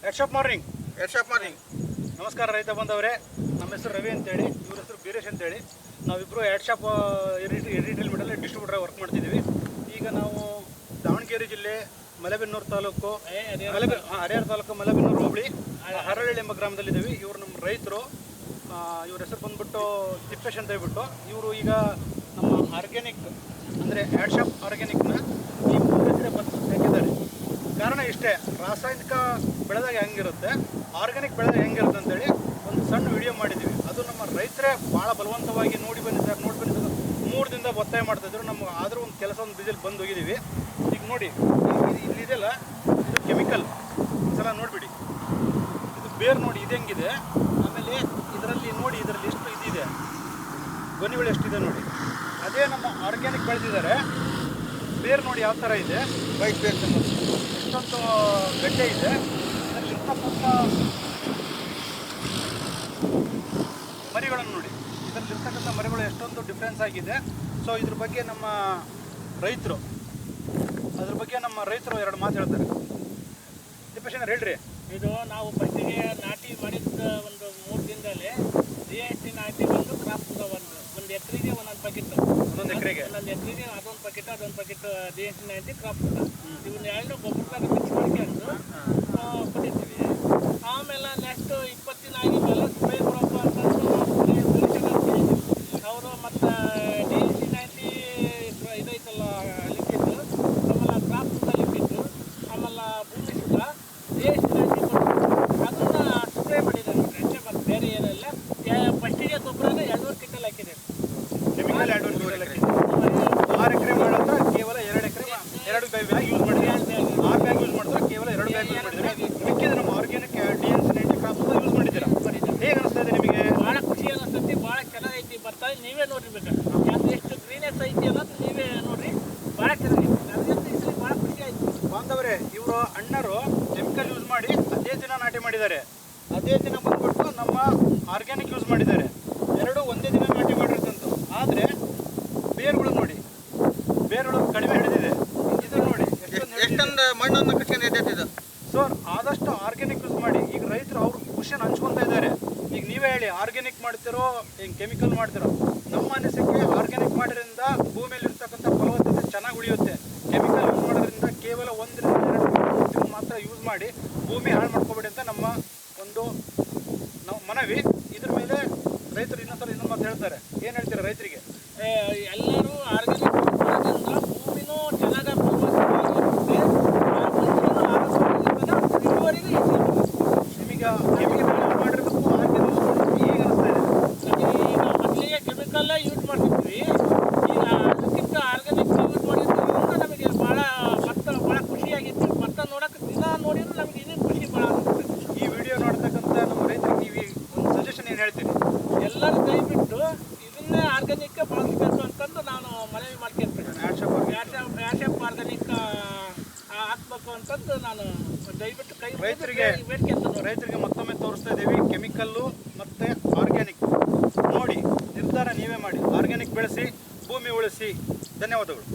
ಹೆಡ್ಶಾಪ್ morning. ನಮಸ್ಕಾರ ರೈತ ಬಂದವರೇ, ನಮ್ಮ ಹೆಸರು ರವಿ ಅಂತೇಳಿ, ಇವ್ರ ಹೆಸರು ಬೀರೇಶ್ ಅಂತೇಳಿ. ನಾವಿಬ್ಬರು ಹೆಡ್ಶಾಪ್ ರಿಟೇಲ್ ಮಿಡಲ್ ಡಿಸ್ಟ್ರಿಬ್ಯೂಟರ್ ವರ್ಕ್ ಮಾಡ್ತಿದ್ದೀವಿ. ಈಗ ನಾವು ದಾವಣಗೆರೆ ಜಿಲ್ಲೆ ಮಲೆಬೆನ್ನೂರು ತಾಲೂಕು ಹರಿಹರ ತಾಲೂಕು ಮಲೆಬೆನ್ನೂರು ಹೋಬಳಿ ಹರಳಳ್ಳಿ ಎಂಬ ಗ್ರಾಮದಲ್ಲಿದ್ದೀವಿ. ಇವರು ನಮ್ಮ ರೈತರು. ಇವ್ರ ಹೆಸರು ಬಂದ್ಬಿಟ್ಟು ತಿಪ್ಪೇಶ್ ಅಂತ ಹೇಳ್ಬಿಟ್ಟು. ಇವರು ಈಗ ನಮ್ಮ ಆರ್ಗ್ಯಾನಿಕ್ ಅಂದರೆ ಹೆಡ್ಶಾಪ್ ಆರ್ಗ್ಯಾನಿಕ್ನ ಈ 3 ಎಕರೆ ಹಾಕಿದ್ದಾರೆ. ಕಾರಣ ಇಷ್ಟೇ, ರಾಸಾಯನಿಕ ಬೆಳೆದಾಗ ಹೆಂಗಿರುತ್ತೆ, ಆರ್ಗ್ಯಾನಿಕ್ ಬೆಳೆದಾಗ ಹೆಂಗಿರುತ್ತೆ ಅಂತೇಳಿ ಒಂದು ಸಣ್ಣ ವಿಡಿಯೋ ಮಾಡಿದ್ದೀವಿ. ಅದು ನಮ್ಮ ರೈತರೇ ಭಾಳ ಬಲವಂತವಾಗಿ ನೋಡಿ ಬನ್ನಿ ಸರ್ 3 ದಿನದಿಂದ ಒತ್ತಾಯ ಮಾಡ್ತಾಯಿದ್ರು. ನಮ್ಗೆ ಆದರೂ ಒಂದು ಕೆಲಸ ಒಂದು ಬಿಸಿಲು ಬಂದು ಹೋಗಿದ್ದೀವಿ. ಈಗ ನೋಡಿ, ಇಲ್ಲಿದೆಯಲ್ಲ, ಇದು ಕೆಮಿಕಲ್. ಸಲ ನೋಡಿಬಿಡಿ, ಇದು ಬೇರು ನೋಡಿ ಇದು ಹೆಂಗಿದೆ. ಆಮೇಲೆ ಇದರಲ್ಲಿ ನೋಡಿ, ಇದರಲ್ಲಿ ಎಷ್ಟು ಇದಿದೆ, ಗೊನೆಗಳು ಎಷ್ಟಿದೆ ನೋಡಿ. ಅದೇ ನಮ್ಮ ಆರ್ಗ್ಯಾನಿಕ್ ಬೆಳೆದಿದ್ದಾರೆ. ಬೇರು ನೋಡಿ ಯಾವ ಥರ ಇದೆ, ವೈಟ್ ಬೇರ್ ಎಷ್ಟೊಂದು ಗಡ್ಡೆ ಇದೆ. ಇದರಲ್ಲಿ ಇರ್ತಕ್ಕಂಥ ಮರಿಗಳನ್ನು ನೋಡಿ, ಇದರಲ್ಲಿರ್ತಕ್ಕಂಥ ಮರಿಗಳು ಎಷ್ಟೊಂದು ಡಿಫ್ರೆನ್ಸ್ ಆಗಿದೆ. ಸೊ ಅದ್ರ ಬಗ್ಗೆ ನಮ್ಮ ರೈತರು ಎರಡು ಮಾತು ಹೇಳ್ತಾರೆ. ತಿಪ್ಪೇಶಣ್ಣ ಹೇಳ್ರಿ. ಇದು ನಾವು ಫಸ್ಟಿಗೆ ನಾಟಿ ಮಾಡಿದ ಒಂದು 3 ದಿನದಲ್ಲಿ DST ನಾಟಿ ಬಂದು ಕ್ರಾಪ್ ಒಂದು ಎಕರೆಗೆ ಒಂದೊಂದು ಪ್ಯಾಕೆಟ್, ಒಂದೊಂದು ಎಕರೆಗೆ ಅದೊಂದು ಪ್ಯಾಕೆಟ್ DST ನಾಟಿ ಕ್ರಾಪ್ ಇವನ್ನ 2 ಗೊಬ್ಬರದಾಗ ಮಿಕ್ಸ್ ಮಾಡ್ಕೊಂಡು ಕೊಟ್ಟಿರ್ತೀವಿ. ಆಮೇಲೆ ನೆಕ್ಸ್ಟ್ 20 ದಿನ ಆಗಿದ್ಮೇಲೆ ಸ್ಪ್ರೇ ಕೊಡಪ್ಪ ಅಂತಂದು ಅವರು ಮತ್ತು DST ನಾಟಿ ಇದೈತಲ್ಲ ಲಿಕ್ಕಿದ್ದು, ಆಮೇಲೆ ಕ್ರಾಪ್ ಲಿಕ್ಕಿದ್ದು, ಆಮೇಲೆ ಭೂಮಿ ಸುತ್ತ DST ನಾಟಿ ಅದನ್ನ ಸ್ಪ್ರೇ ಮಾಡಿದ್ದಾರೆ ನೋಡ್ರಿ. ಅಷ್ಟೇ, ಮತ್ತು ಬೇರೆ ಏನಿಲ್ಲ. ಫಸ್ಟಿಗೆ ಗೊಬ್ಬರನ 2 ಕ್ವಿಂಟಲ್ ಹಾಕಿದೆ. ಕೆಮಿಕಲ್ 2 ಕ್ವಿಂಟಲ್ ಹಾಕಿದೆ. 6 ಎಕರೆ ಮಾಡಿದ್ರೆ ಕೇವಲ 2 ಬ್ಯಾಗ್ ಯೂಸ್ ಮಾಡಿದ್ರೆ, 6 ಬ್ಯಾಗ್ ಯೂಸ್ ಮಾಡಿದ್ರೆ ಕೇವಲ 2 ಬ್ಯಾಗ್ ಯೂಸ್ ಮಾಡಿದ್ರೆ. ಮಿಕ್ಕಿದ ನಮ್ಮ ಆರ್ಗ್ಯಾನಿಕ್ DST ನಾಟಿ ಕ್ರಾಪ್ ಯೂಸ್ ಮಾಡಿದ್ದೀರಾ. ಹೇಗೆ ಅನಿಸ್ತಾ ಇದೆ ನಿಮಗೆ? ಭಾಳ ಖುಷಿ ಅನಿಸ್ತೈತಿ, ಭಾಳ ಚೆನ್ನಾಗೈತಿ. ಬರ್ತಾ ನೀವೇ ನೋಡ್ರಿ ಬೇಕಾದ್ರೆ ಯಾಕೆ ಎಷ್ಟು ಗ್ರೀನೆಸ್ ಐತಿ ಅನ್ನೋದು ನೀವೇ ನೋಡ್ರಿ. ಭಾಳ ಚೆನ್ನಾಗೈತಿ. ನನಗಂತೂ ಈ ಸಲ ಭಾಳ ಖುಷಿ ಆಯ್ತು. ಬಾಂಧವರೇ, ಇವರು ಅಣ್ಣರು ಕೆಮಿಕಲ್ ಯೂಸ್ ಮಾಡಿ ಅದೇ ದಿನ ನಾಟಿ ಮಾಡಿದ್ದಾರೆ. ಅದೇ ದಿನ ಬಂದ್ಬಿಟ್ಟು ನಮ್ಮ ಆರ್ಗ್ಯಾನಿಕ್ ಯೂಸ್ ಮಾಡಿದ್ದಾರೆ. ಎರಡೂ ಒಂದೇ ದಿನ ನಾಟಿ ಮಾಡಿರ್ತಂತು. ಆದರೆ ಬೇರುಗಳು ನೋಡಿ, ಬೇರುಗಳು ಕಡಿಮೆ ಹಿಡಿದಿದೆ. ಇದು ನೋಡಿ ಎಷ್ಟೊಂದು ಮಣ್ಣನ್ನು ಕಟ್ಕೊಂಡು ಎದ್ದೈತಿದೆ. ಸೊ ಆದಷ್ಟು ಆರ್ಗ್ಯಾನಿಕ್ ಯೂಸ್ ಮಾಡಿ. ಈಗ ರೈತರು ಅವ್ರ ಖುಷಿಯನ್ನು ಹಂಚ್ಕೊತಾ ಇದ್ದಾರೆ. ಈಗ ನೀವೇ ಹೇಳಿ, ಆರ್ಗ್ಯಾನಿಕ್ ಮಾಡ್ತಿರೋ ಹಿಂಗೆ ಕೆಮಿಕಲ್ ಮಾಡ್ತಿರೋ? ನಮ್ಮ ಅನಿಸಿಕೆ ಆರ್ಗ್ಯಾನಿಕ್ ಮಾಡೋದ್ರಿಂದ ಭೂಮಿಯಲ್ಲಿ ಇರ್ತಕ್ಕಂಥ ಫಲವತ್ತತೆ ಚೆನ್ನಾಗಿ ಉಳಿಯುತ್ತೆ. ಕೆಮಿಕಲ್ ಯೂಸ್ ಮಾಡೋದ್ರಿಂದ ಕೇವಲ 1-2 ಮಾತ್ರ ಯೂಸ್ ಮಾಡಿ ಭೂಮಿ ಹಾಳು ಮಾಡ್ಕೋಬೇಡಿ ಅಂತ ನಮ್ಮ ಒಂದು ಮನವಿ. ಇದ್ರ ಮೇಲೆ ರೈತರು ಇನ್ನೊಂದು ಮಾತು ಹೇಳ್ತಾರೆ. ಏನು ಹೇಳ್ತೀರಾ ರೈತರಿಗೆ? ಎಲ್ಲರೂ ಆರ್ಗ್ಯಾನಿಕ್ ಮಾಡೋದ್ರಿಂದ ಭೂಮಿನೂ ಚೆನ್ನಾಗಿ ಇಳುವರಿಗೂ ನಿಮಗೆ ಕೆಮಿಕಲ್ ಮಾಡಿರೋದಕ್ಕೂ ಆರ್ಗ್ಯಾನಿಕ್ ಈಗ ಅನಿಸ್ತಾ ಇದೆ. ಈಗ ಮೊದಲಿಗೆ ಕೆಮಿಕಲ್ಲೇ ಯೂಸ್ ಮಾಡ್ತಿದ್ವಿ. ಈಗ ಅದಕ್ಕಿಂತ ಆರ್ಗ್ಯಾನಿಕ್ ಯೂಸ್ ಮಾಡಿದ್ರಿಂದ ನಮಗೆ ಭಾಳ ಖುಷಿಯಾಗಿತ್ತು. ಭತ್ತ ನೋಡೋಕೆ ದಿನ ನೋಡಿದ್ರು ನಮಗೆ ಇನ್ನೂ ಖುಷಿ ಭಾಳ ಆಗುತ್ತೆ. ಈ ವಿಡಿಯೋ ನೋಡ್ತಕ್ಕಂಥ ನಮ್ಮ ರೈತರಿಗೆ ನೀವು ಒಂದು ಸಜೆಷನ್ ಏನು ಹೇಳ್ತೀರಿ? ಎಲ್ಲರೂ ದಯವಿಟ್ಟು ಇದನ್ನೇ ಆರ್ಗ್ಯಾನಿಕ್ ಬಳಸಬೇಕು ಅಂತಂದು ನಾನು ಮನವಿ ಮಾಡ್ಕೊಳ್ತೇನೆ. ಹ್ಯಾಡ್ಶಾಪ್ ಆರ್ಗ್ಯಾನಿಕ್ ಹಾಕ್ಬೇಕು ಅಂತಂದು ನಾನು ದಯವಿಟ್ಟು ರೈತರಿಗೆ ಮತ್ತೊಮ್ಮೆ ತೋರಿಸ್ತಾ ಇದ್ದೀವಿ. ಕೆಮಿಕಲ್ಲು ಮತ್ತು ಆರ್ಗ್ಯಾನಿಕ್ ನೋಡಿ ನಿರ್ಧಾರ ನೀವೇ ಮಾಡಿ. ಆರ್ಗ್ಯಾನಿಕ್ ಬೆಳೆಸಿ, ಭೂಮಿ ಉಳಿಸಿ. ಧನ್ಯವಾದಗಳು.